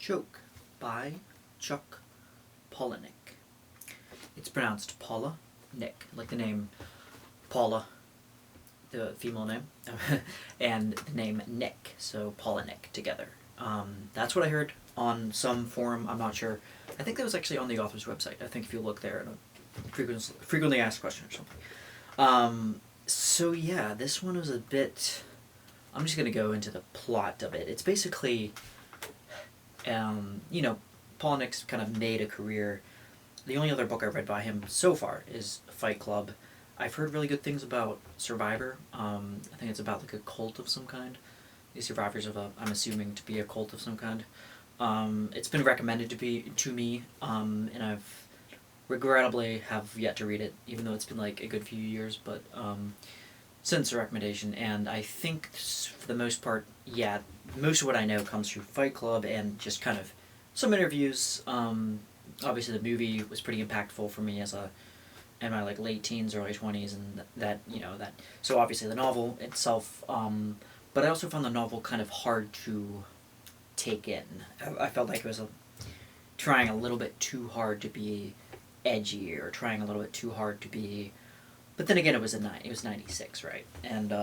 Joke by Chuck Palahniuk. It's pronounced Palahniuk, like the name Paula, the female name, and the name Nick, so Palahniuk together. That's what I heard on some forum. I'm not sure. I think that was actually on the author's website. I think if you look there, frequently asked question or something. So yeah, this one was a bit. I'm just gonna go into the plot of it. It's basically, Palahniuk's kind of made a career. The only other book I've read by him so far is Fight Club. I've heard really good things about Survivor. I think it's about like a cult of some kind. The survivors of I'm assuming to be a cult of some kind. It's been recommended to me, and I've regrettably have yet to read it, even though it's been like a good few years. But since the recommendation, and I think for the most part, yeah, most of what I know comes through Fight Club and just kind of some interviews. Obviously, the movie was pretty impactful for me in my like late teens, early 20s, and that. So obviously the novel itself, but I also found the novel kind of hard to take in. I felt like it was trying a little bit too hard to be edgy, or trying a little bit too hard to be. But then again, it was 96, right? And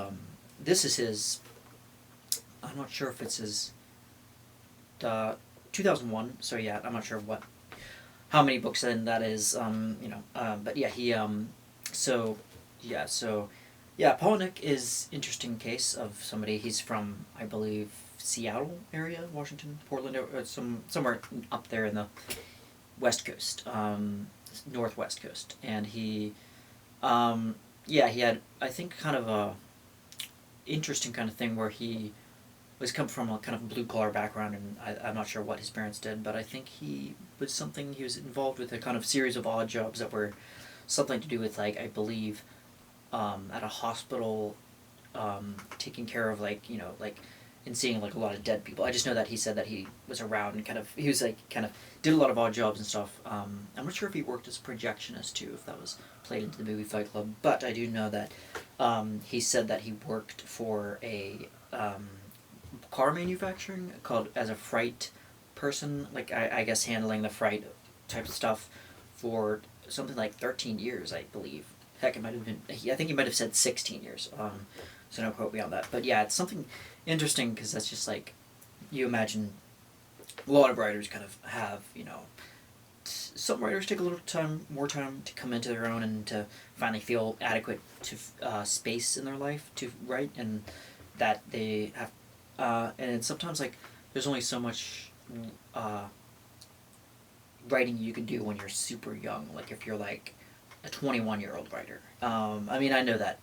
this is his. I'm not sure if it's his. 2001. So yeah, I'm not sure how many books in that is. But yeah, he. Palahniuk is interesting case of somebody. He's from, I believe, Seattle area, Washington, Portland, or somewhere up there in the West Coast, Northwest Coast, and he had, I think, kind of a interesting kind of thing where he was come from a kind of blue collar background, and I'm not sure what his parents did, but I think he was involved with a kind of series of odd jobs that were something to do with, like, I believe, at a hospital, taking care of and seeing like a lot of dead people. I just know that he said that he was around and he was like did a lot of odd jobs and stuff. I'm not sure if he worked as a projectionist too, if that was played into the movie Fight Club, but I do know that he said that he worked for a car manufacturing as a freight person, like I guess handling the freight type of stuff for something like 13 years, I believe. Heck, it might have been. I think he might have said 16 years. So don't quote me on that. But yeah, it's something interesting because that's just like, you imagine a lot of writers kind of have, some writers take a little more time to come into their own and to finally feel adequate to space in their life to write, and that they have, and sometimes like there's only so much writing you can do when you're super young. Like if you're like a 21-year-old writer. I know that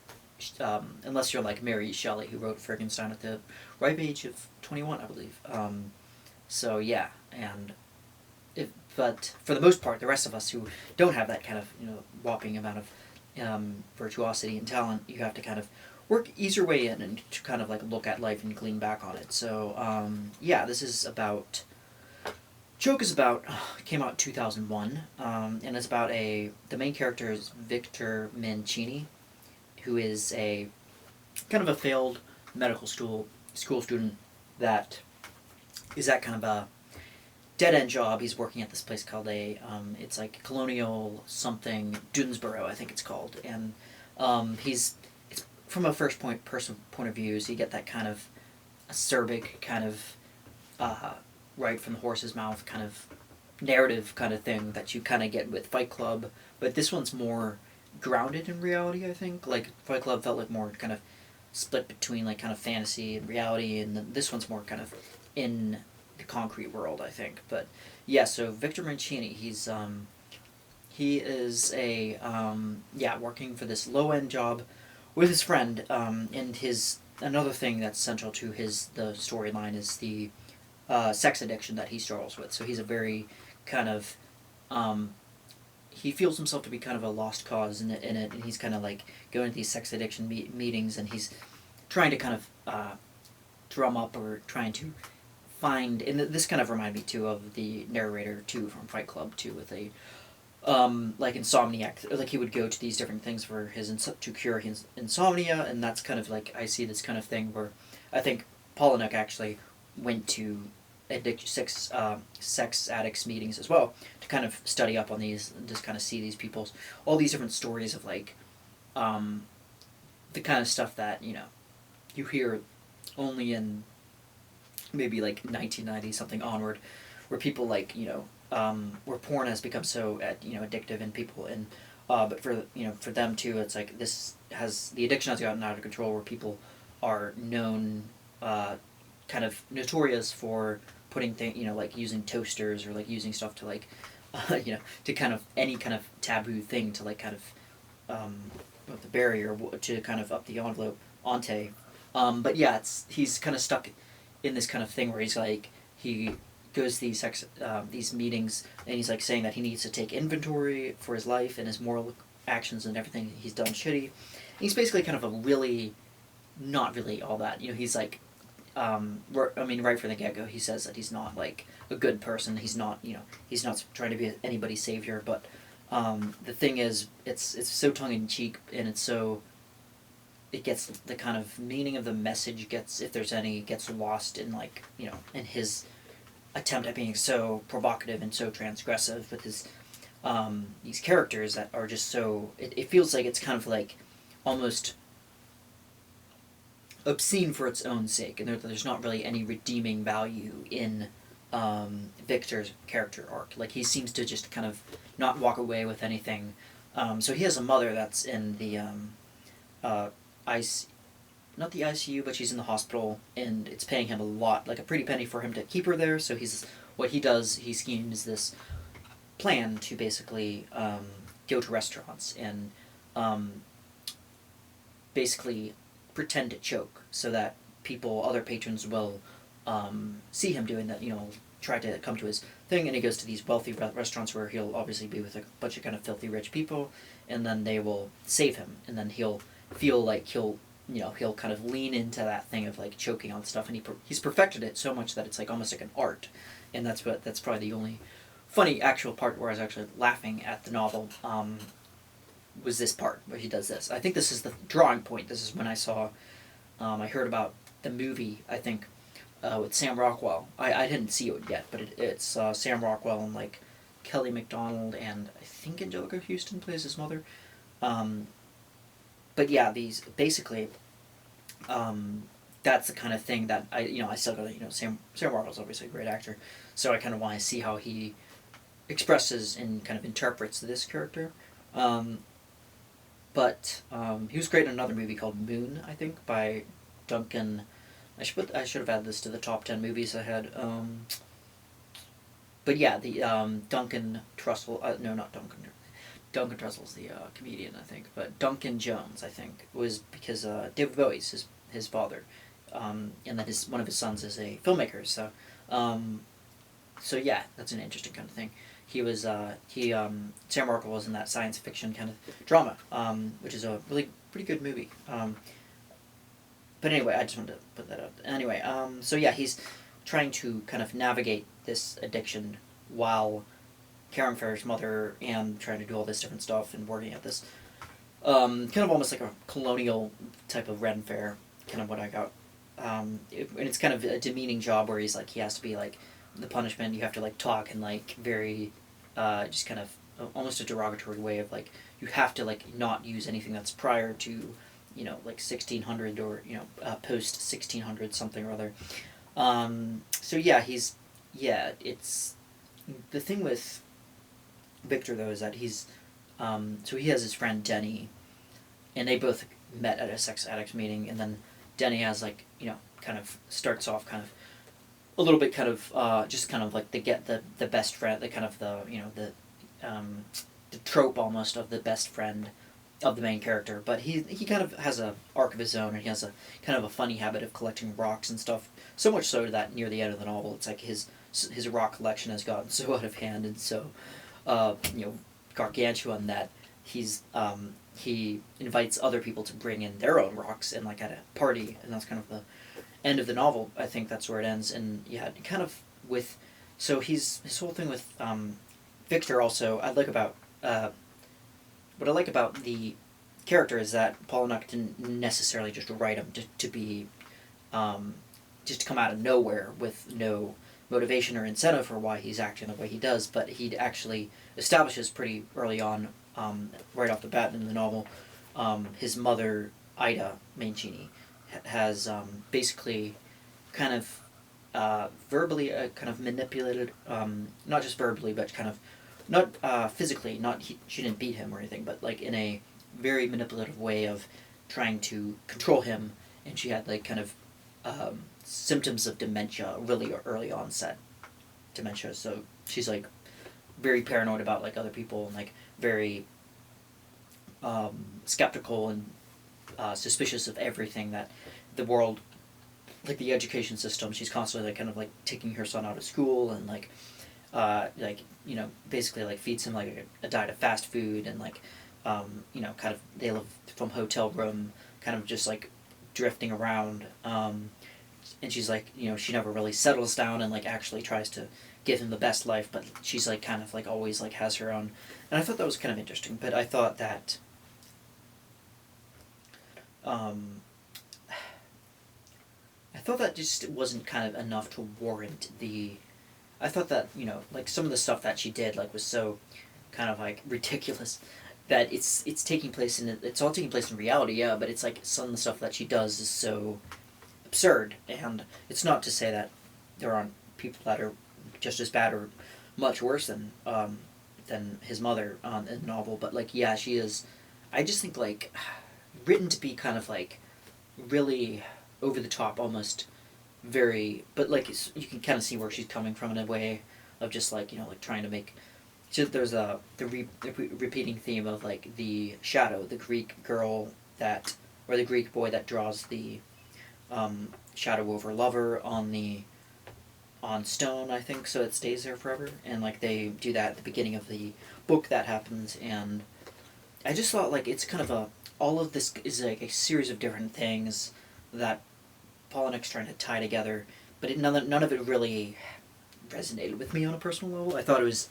unless you're like Mary Shelley, who wrote Frankenstein at the ripe age of 21, I believe. So yeah, but for the most part, the rest of us who don't have that kind of whopping amount of virtuosity and talent, you have to kind of ease your way in and to kind of like look at life and glean back on it. So this is about. Joke is about, came out in 2001, and it's about the main character is Victor Mancini, who is a kind of a failed medical school student that is at kind of a dead-end job. He's working at this place called it's like Colonial something, Doonesboro, I think it's called, and it's from a person point of view, so you get that kind of acerbic kind of, right from the horse's mouth kind of narrative kind of thing that you kind of get with Fight Club, but this one's more grounded in reality, I think. Like Fight Club felt like more kind of split between like kind of fantasy and reality, and this one's more kind of in the concrete world, I think. But yeah, so Victor Mancini, he is working for this low-end job with his friend, and another thing that's central to the storyline is the sex addiction that he struggles with. So he's a very kind of, he feels himself to be kind of a lost cause in it, and he's kind of like going to these sex addiction meetings, and he's trying to kind of drum up or trying to find, and this kind of reminded me too of the narrator too from Fight Club too, with a like insomniac, like he would go to these different things for to cure his insomnia, and that's kind of like I see this kind of thing where I think Palahniuk actually went to sex addicts meetings as well to kind of study up on these and just kind of see these people's all these different stories of like the kind of stuff that you hear only in maybe like 1990 something onward, where people like where porn has become so addictive and people and but for them too, it's like this has the addiction has gotten out of control where people are known kind of notorious for putting things like using toasters or like using stuff to like to kind of any kind of taboo thing to like kind of the barrier to kind of up the envelope ante. But yeah, he's kind of stuck in this kind of thing where he's like he goes to these meetings and he's like saying that he needs to take inventory for his life and his moral actions and everything he's done shitty. And he's basically kind of a really not really all that. He's like right from the get-go he says that he's not like a good person. He's not he's not trying to be anybody's savior, but the thing is it's so tongue-in-cheek and it gets the kind of meaning of the message if there's any gets lost in like in his attempt at being so provocative and so transgressive with his these characters that are just so it feels like it's kind of like almost obscene for its own sake, and there's not really any redeeming value in Victor's character arc. Like he seems to just kind of not walk away with anything. So he has a mother that's in the not the ICU, but she's in the hospital, and it's paying him a lot, like a pretty penny for him to keep her there. So he schemes this plan to basically go to restaurants and basically pretend to choke so that other patrons will see him doing that, try to come to his thing, and he goes to these wealthy restaurants where he'll obviously be with a bunch of kind of filthy rich people, and then they will save him, and then he'll feel like he'll kind of lean into that thing of like choking on stuff, and he's perfected it so much that it's like almost like an art, and that's probably the only funny actual part where I was actually laughing at the novel, was this part where he does this. I think this is the drawing point. This is when I saw, I heard about the movie, I think, with Sam Rockwell. I didn't see it yet, but it's Sam Rockwell and like Kelly MacDonald, and I think Angelica Houston plays his mother. But yeah, these basically, that's the kind of thing that I still got Sam Rockwell's obviously a great actor, so I kind of want to see how he expresses and kind of interprets this character. But he was great in another movie called Moon, I think, by Duncan. I should have added this to the top 10 movies I had. But yeah, the Duncan Trussell. No, not Duncan. Duncan Trussell's the comedian, I think. But Duncan Jones, I think, was because David Bowie's his father, and then one of his sons is a filmmaker. So yeah, that's an interesting kind of thing. He was Sam Rockwell was in that science fiction kind of drama, which is a really pretty good movie. But anyway, I just wanted to put that out. Anyway, so yeah, he's trying to kind of navigate this addiction while caring for his mother and trying to do all this different stuff and working at this kind of almost like a colonial type of Ren Fair, kind of what I got. And it's kind of a demeaning job where he's like, he has to be like, the punishment, you have to like talk in like very just kind of almost a derogatory way of like, you have to like not use anything that's prior to like 1600 or post 1600 something or other. So yeah, it's the thing with Victor though is that he's so he has his friend Denny, and they both met at a sex addicts meeting, and then Denny has like kind of starts off kind of a little bit kind of just kind of like the best friend, the kind of the trope almost of the best friend of the main character, but he kind of has a arc of his own, and he has a kind of a funny habit of collecting rocks and stuff, so much so that near the end of the novel it's like his rock collection has gotten so out of hand and so gargantuan that he invites other people to bring in their own rocks and like at a party, and that's kind of the end of the novel. I think that's where it ends. And yeah, kind of with so his whole thing with Victor also what I like about the character is that Palahniuk didn't necessarily just write him to be just to come out of nowhere with no motivation or incentive for why he's acting the way he does, but he actually establishes pretty early on, right off the bat in the novel, his mother, Ida Mancini, has basically kind of verbally kind of manipulated, not just verbally, but kind of not physically. Not she didn't beat him or anything, but like in a very manipulative way of trying to control him, and she had like kind of symptoms of dementia, really early onset dementia. So she's like very paranoid about like other people, and like very skeptical and suspicious of everything that the world, like the education system. She's constantly like kind of like taking her son out of school, and like basically like feeds him like a diet of fast food, and like kind of they live from hotel room, kind of just like drifting around. And she's like, she never really settles down and like actually tries to give him the best life, but she's like kind of like always like has her own. And I thought that was kind of interesting, but I thought that just wasn't kind of enough to warrant the. I thought that like some of the stuff that she did like was so kind of like ridiculous that it's all taking place in reality, yeah, but it's like some of the stuff that she does is so absurd. And it's not to say that there aren't people that are just as bad or much worse than his mother in the novel, but like yeah, she is. I just think like written to be kind of like really over the top, almost very, but like you can kind of see where she's coming from in a way of just like like trying to make. So there's the repeating theme of like the shadow, the Greek girl that, or the Greek boy that draws the shadow over lover on stone, I think, so it stays there forever. And like they do that at the beginning of the book that happens, and I just thought like it's kind of all of this is like a series of different things that Palahniuk's trying to tie together, but none of it really resonated with me on a personal level. I thought it was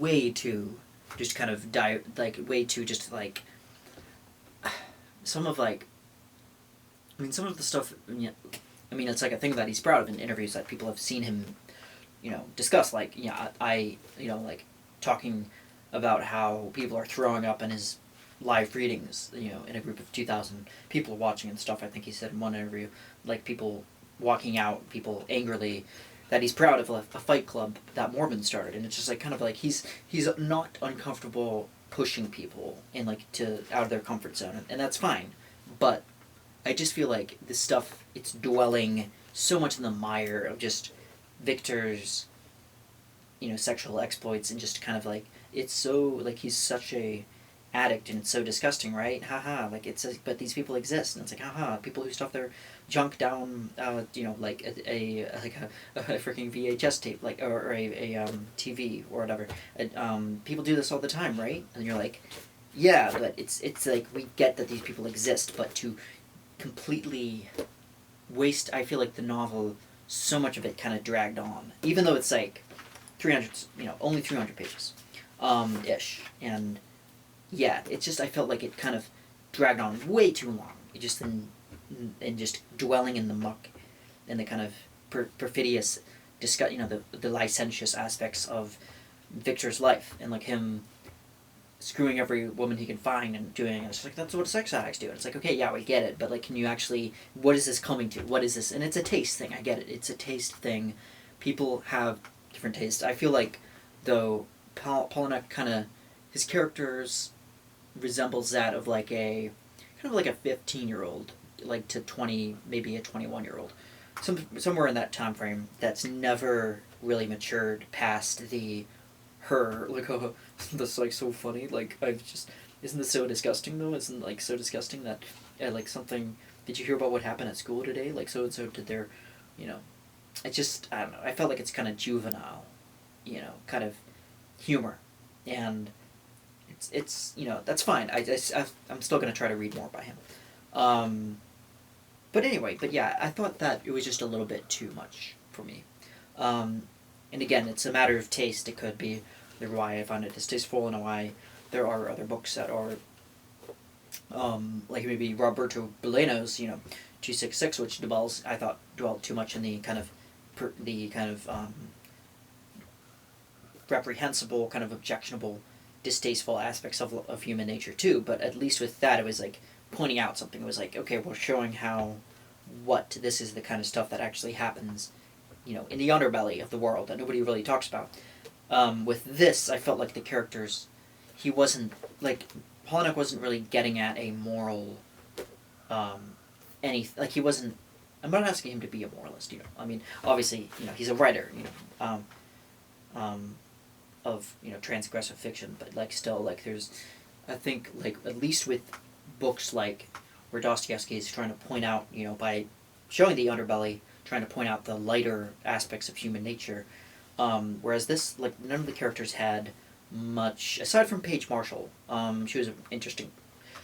way too just kind of way too just like some of like some of the stuff. It's like a thing that he's proud of in interviews that people have seen him discuss, like I like talking about how people are throwing up in his live readings, in a group of 2,000 people watching and stuff. I think he said in one interview, like people walking out, people angrily, that he's proud of a fight club that Mormons started, and it's just like kind of like he's not uncomfortable pushing people in like to out of their comfort zone, and that's fine, but I just feel like this stuff, it's dwelling so much in the mire of just Victor's sexual exploits, and just kind of like it's so like he's such a addict, and it's so disgusting, right? Haha, like it's but these people exist, and it's like haha, people who stuff their junk down like a freaking VHS tape, like or a TV or whatever. People do this all the time, right? And you're like, yeah, but it's like we get that these people exist, but to completely waste, I feel like the novel, so much of it kind of dragged on, even though it's like 300, only 300 pages ish. And yeah, it's just, I felt like it kind of dragged on way too long. It just and just dwelling in the muck and the kind of perfidious the licentious aspects of Victor's life, and like him screwing every woman he can find and doing it. It's like that's what sex addicts do. And it's like, okay, yeah, we get it, but like, can you actually? What is this coming to? What is this? And it's a taste thing. I get it. It's a taste thing. People have different tastes. I feel like though Palahniuk kind of his characters resembles that of like a kind of like a 15-year-old, like to 20, maybe a 21-year-old, somewhere in that time frame that's never really matured past her like oh that's like so funny, like I've just isn't this so disgusting though, isn't like so disgusting that like something, did you hear about what happened at school today, like so and so did their it just, I don't know, I felt like it's kind of juvenile kind of humor, and it's that's fine. I'm still going to try to read more by him, but anyway, but yeah, I thought that it was just a little bit too much for me. And again, it's a matter of taste. It could be why I found it distasteful, and why there are other books that are, like maybe Roberto Bolaño's, 266, which I thought dwelt too much in the kind of the kind of reprehensible, kind of objectionable, distasteful aspects of human nature too. But at least with that, it was like pointing out something. It was like, okay, we're showing how what this is the kind of stuff that actually happens, in the underbelly of the world that nobody really talks about. With this, I felt like the characters, he wasn't like Palahniuk wasn't really getting at a moral, he wasn't. I'm not asking him to be a moralist. I mean, obviously, he's a writer. Of transgressive fiction, but like still like there's, I think like at least with books like where Dostoevsky is trying to point out by showing the underbelly, trying to point out the lighter aspects of human nature, whereas this like none of the characters had much aside from Paige Marshall. She was interesting,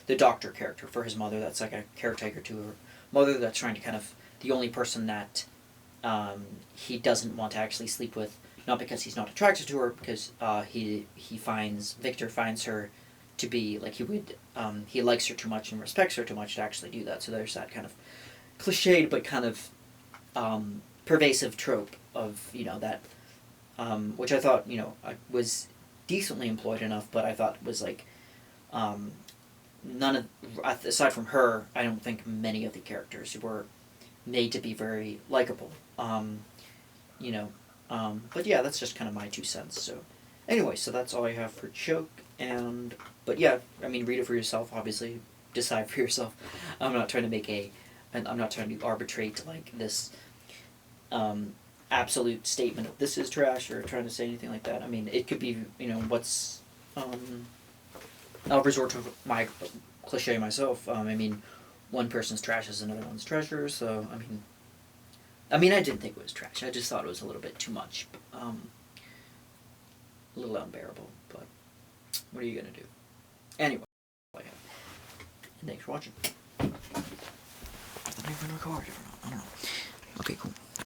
the doctor character for his mother. That's like a caretaker to her mother. That's trying to kind of the only person that he doesn't want to actually sleep with. Not because he's not attracted to her, because Victor finds her to be like he likes her too much and respects her too much to actually do that. So there's that kind of cliched but kind of pervasive trope of that, which I thought was decently employed enough, but I thought was like none of aside from her, I don't think many of the characters were made to be very likable. But yeah, that's just kind of my 2 cents. So, anyway, so that's all I have for Choke. But yeah, I mean, read it for yourself. Obviously, decide for yourself. I'm not trying to I'm not trying to arbitrate like this absolute statement of this is trash or trying to say anything like that. I mean, it could be what's. I'll resort to my cliche myself. I mean, one person's trash is another one's treasure. So I mean, I didn't think it was trash. I just thought it was a little bit too much. A little unbearable. But what are you going to do? Anyway. And thanks for watching. I thought I was going to record. I don't know. Okay, cool.